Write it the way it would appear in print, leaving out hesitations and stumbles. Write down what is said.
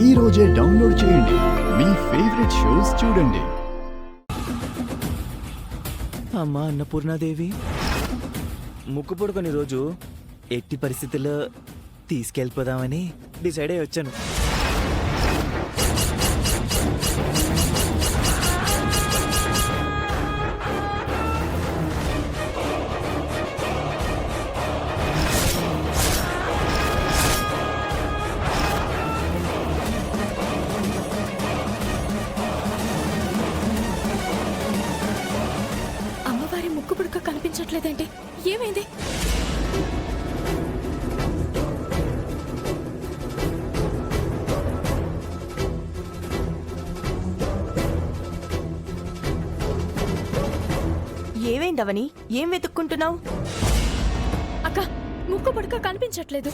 ఈ రోజే డౌన్లోడ్ చేయండి. మీ ఫేవరెట్ షోస్ చూడండి. అమ్మా అన్నపూర్ణాదేవి, ముక్కు పొడుకొని రోజు ఎట్టి పరిస్థితుల్లో తీసుకెళ్ళిపోదామని డిసైడ్ అయ్యి వచ్చాను. అమ్మవారి ముక్కు పుడక కనిపించట్లేదేంటి? ఏమైంది? ఏమైందవని? ఏం వెతుక్కుంటున్నావు? అక్క, ముక్కు పుడక కనిపించట్లేదు.